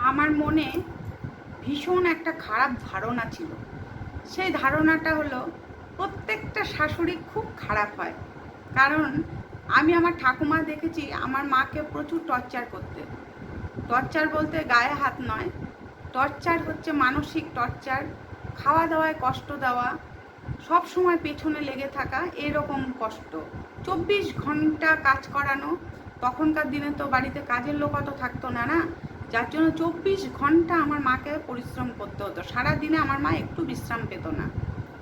আমার মনে ভীষণ একটা খারাপ ধারণা ছিল। সেই ধারণাটা হলো প্রত্যেকটা শাশুড়ি খুব খারাপ হয়। কারণ আমি আমার ঠাকুমা দেখেছি আমার মাকে প্রচুর টর্চার করতে। টর্চার বলতে গায়ে হাত নয়, টর্চার হচ্ছে মানসিক টর্চার, খাওয়া দাওয়ায় কষ্ট দেওয়া, সব সময় পেছনে লেগে থাকা, এরকম কষ্ট। 24 ঘন্টা কাজ করানো। তখনকার দিনে তো বাড়িতে কাজের লোক অত থাকতো না, না, যার জন্য 24 ঘন্টা আমার মাকে পরিশ্রম করতে হতো। সারাদিনে আমার মা একটু বিশ্রাম পেত না।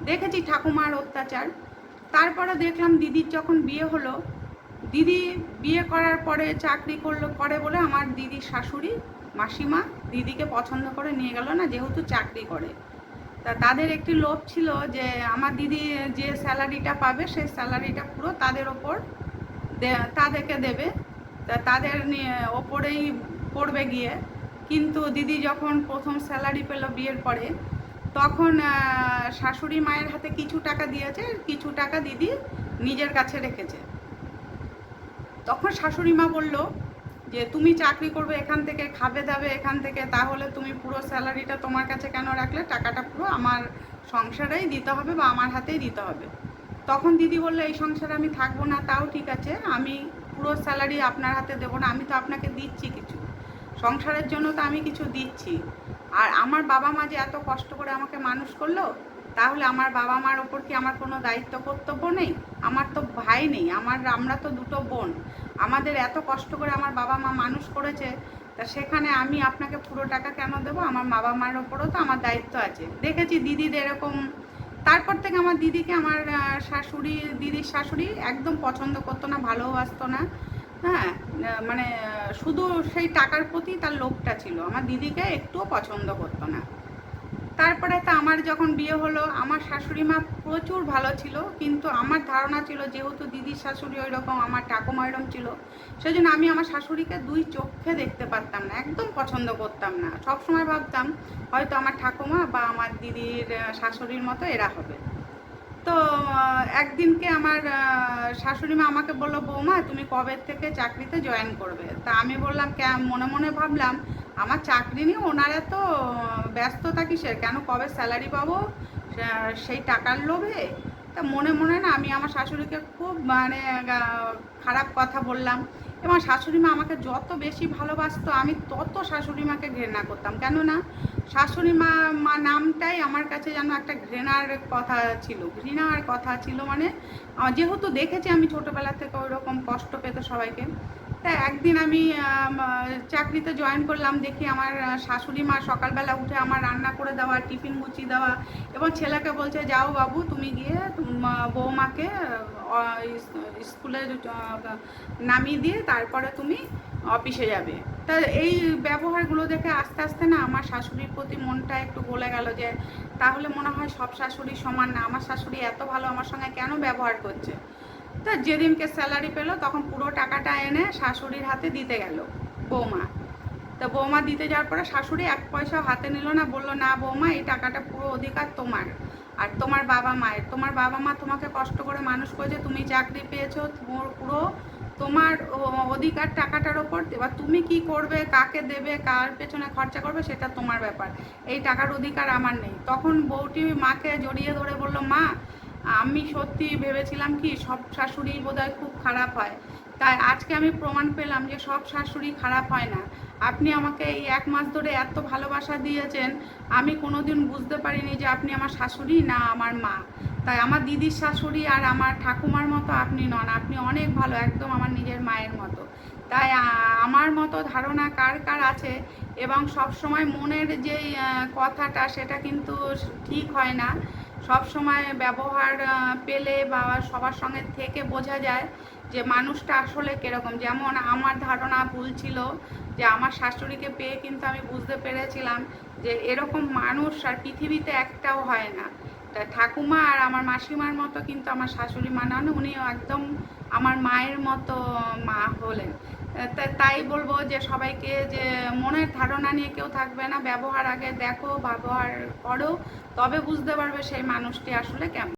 দেখেছি ঠাকুমার অত্যাচার। তারপরে দেখলাম দিদির যখন বিয়ে হলো, দিদি বিয়ে করার পরে চাকরি করে বলে আমার দিদির শাশুড়ি মাসিমা দিদিকে পছন্দ করে নিয়ে গেল না, যেহেতু চাকরি করে। তা তাদের একটি লোভ ছিল যে আমার দিদি যে স্যালারিটা পাবে সেই স্যালারিটা পুরো তাদের ওপর তাদেরকে দেবে, তা তাদের ওপরেই পড়বে গিয়ে। কিন্তু দিদি যখন প্রথম স্যালারি পেল বিয়ের পরে, তখন শাশুড়ি মায়ের হাতে কিছু টাকা দিয়েছে, কিছু টাকা দিদি নিজের কাছে রেখেছে। তখন শাশুড়ি মা বলল যে তুমি চাকরি করবে এখান থেকে, খাবে দাবে এখান থেকে, তাহলে তুমি পুরো স্যালারিটা তোমার কাছে কেন রাখলে? টাকাটা পুরো আমার সংসারেই দিতে হবে বা আমার হাতেই দিতে হবে। তখন দিদি বললো এই সংসারে আমি থাকবো না। তাও ঠিক আছে, আমি পুরো স্যালারি আপনার হাতে দেবো না, আমি তো আপনাকে দিচ্ছি কিছু, সংসারের জন্য তো আমি কিছু দিচ্ছি। আর আমার বাবা মা যে এত কষ্ট করে আমাকে মানুষ করলো, তাহলে আমার বাবা মার ওপর কি আমার কোনো দায়িত্ব কর্তব্য নেই? আমার তো ভাই নেই, আমরা তো দুটো বোন। আমাদের এত কষ্ট করে আমার বাবা মা মানুষ করেছে, তা সেখানে আমি আপনাকে পুরো টাকা কেন দেবো? আমার বাবা মার ওপরও তো আমার দায়িত্ব আছে। দেখেছি দিদির এরকম। তারপর থেকে আমার দিদিকে আমার দিদির শাশুড়ি একদম পছন্দ করতো না, ভালোবাসতো না। হ্যাঁ, মানে শুধু সেই টাকার প্রতি তার লোভটা ছিল, আমার দিদিকে একটুও পছন্দ করতো না। তারপরে তো আমার যখন বিয়ে হলো, আমার শাশুড়ি মা প্রচুর ভালো ছিল, কিন্তু আমার ধারণা ছিল যেহেতু দিদির শাশুড়ি ওই রকম, আমার ঠাকুমা এরকম ছিল, সেই জন্য আমি আমার শাশুড়িকে দুই চোখে দেখতে পারতাম না, একদম পছন্দ করতাম না। সবসময় ভাবতাম হয়তো আমার ঠাকুমা বা আমার দিদির শাশুড়ির মতো এরা হবে। তো একদিনকে আমার শাশুড়ি মা আমাকে বললো, বৌমা তুমি কবে থেকে চাকরিতে জয়েন করবে? তা আমি বললাম, মনে মনে ভাবলাম আমার চাকরি নিয়ে ওনারা তো ব্যস্ততা কিসের, কেন কবে স্যালারি পাবো সেই টাকার লোভে। তা মনে মনে না আমি আমার শাশুড়িকে খুব মানে খারাপ কথা বললাম। এবং শাশুড়ি মা আমাকে যত বেশি ভালোবাসতো, আমি তত শাশুড়ি মাকে ঘৃণা করতাম। কেননা শাশুড়ি মা নামটাই আমার কাছে যেন একটা ঘৃণার কথা ছিল, ঘৃণার কথা ছিল। মানে যেহেতু দেখেছি আমি ছোটোবেলা থেকে ওই রকম কষ্ট পেতে সবাইকে। তা একদিন আমি চাকরিতে জয়েন করলাম, দেখি আমার শাশুড়ি মা সকালবেলা উঠে আমার রান্না করে দেওয়া, টিফিন গুছিয়ে দেওয়া, এবং ছেলেকে বলছে যাও বাবু তুমি গিয়ে বৌমাকে স্কুলে নামিয়ে দিয়ে তারপরে তুমি অফিসে যাবে। তা এই ব্যবহারগুলো দেখে আস্তে আস্তে না আমার শাশুড়ির প্রতি মনটা একটু গলে গেল, যে তাহলে মনে হয় সব শাশুড়ি সমান না, আমার শাশুড়ি এত ভালো আমার সঙ্গে কেন ব্যবহার করছে। তা যেদিনকে স্যালারি পেলো তখন পুরো টাকাটা এনে শাশুড়ির হাতে দিতে গেল বৌমা। তা বৌমা দিতে যাওয়ার পরে শাশুড়ি এক পয়সাও হাতে নিল না, বললো না বৌমা এই টাকাটা পুরো অধিকার তোমার আর তোমার বাবা মায়ের। তোমার বাবা মা তোমাকে কষ্ট করে মানুষ করেছে, তুমি চাকরি পেয়েছো, পুরো তোমার অধিকার টাকাটার ওপর। এবার তুমি কি করবে, কাকে দেবে, কার পেছনে খরচা করবে, সেটা তোমার ব্যাপার, এই টাকার অধিকার আমার নেই। তখন বউটি মাকে জড়িয়ে ধরে বলল, মা আমি সত্যি ভেবেছিলাম কি সব শাশুড়ি বোধহয় খুব খারাপ হয়, তাই আজকে আমি প্রমাণ পেলাম যে সব শাশুড়ি খারাপ হয় না। আপনি আমাকে এই 1 মাস ধরে এত ভালোবাসা দিয়েছেন, আমি কোনোদিন বুঝতে পারিনি যে আপনি আমার শাশুড়ি না আমার মা। তাই আমার দিদির শাশুড়ি আর আমার ঠাকুমার মতো আপনি নন, আপনি অনেক ভালো, একদম আমার নিজের মায়ের মতো। তাই আমার মতো ধারণা কার কার আছে, এবং সব সময় মনের যেই কথাটা সেটা কিন্তু ঠিক হয় না। সব সময় ব্যবহার পেলে বা সবার সঙ্গে থেকে বোঝা যায় যে মানুষটা আসলে কীরকম। যেমন আমার ধারণা ভুল ছিল, যে আমার শাশুড়িকে পেয়ে কিন্তু আমি বুঝতে পেরেছিলাম যে এরকম মানুষ আর পৃথিবীতে একটাও হয় না। তা ঠাকুমা আর আমার মাসিমার মতো কিন্তু আমার শাশুড়ি মা নন, উনি একদম আমার মায়ের মতো মা হলেন। তাই বলবো যে সবাইকে যে মনের ধারণা নিয়ে কেউ থাকবে না, ব্যবহার আগে দেখো, ব্যবহার করো, তবে বুঝতে পারবে সেই মানুষটি আসলে কেমন।